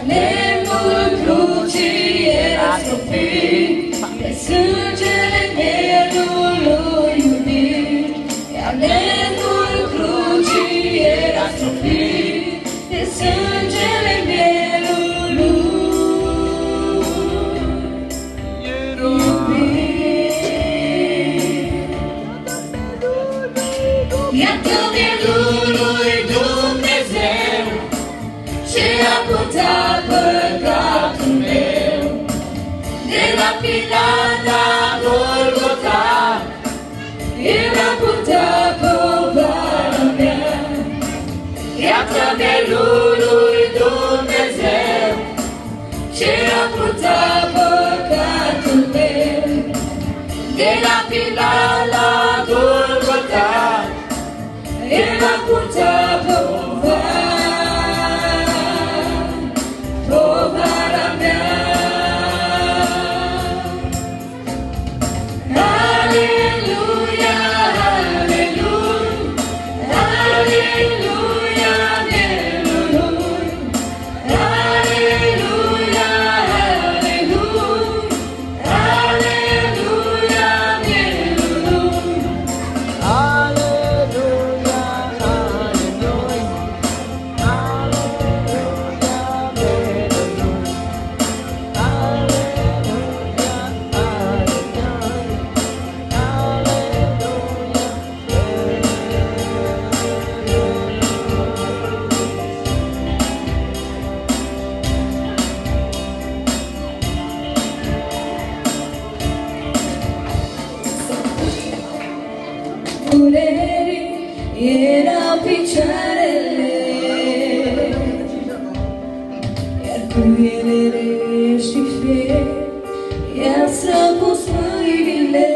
lemnul crucii era stropit de sângele mielului iubit. Iar lemnul crucii era stropit de sângele mielului iubit. Iată mielul lui Dumnezeu ce a purtat păcatul meu. De la Pilat la Golgota, El a purtat povara mea. Iată mielul lui Dumnezeu ce a purtat păcatul meu. De la Pilat la Golgota, El a purtat povara mea. Aleluia, aleluia, aleluia, mielului. Aleluia, aleluia, aleluia, mielului. Durerii erau picioarele, iar cruielele și fier i-a străpus mâinile.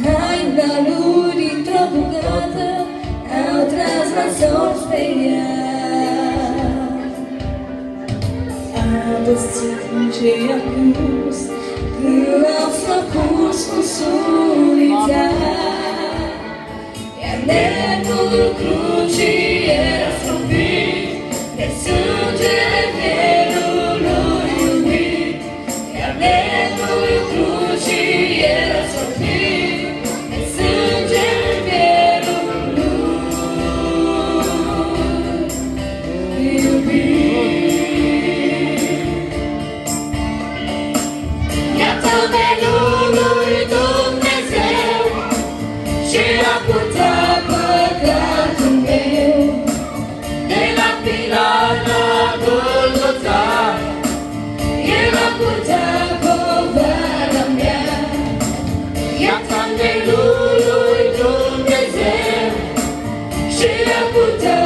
Haina lui dintr-o bucată au tras la sorți pe ea. A desținut ce i-a pus când l-au făcut cu sulița. Iar lemnul crucii era stropit de sângele mielului iubit. Iar lemnul crucii era stropit de sângele mielului iubit. Iată mielul lui Dumnezeu ce a purtat păcatul meu. De la Pilat la Golgota, El a purtat povara mea. Iată mielul lui Dumnezeu ce a purtat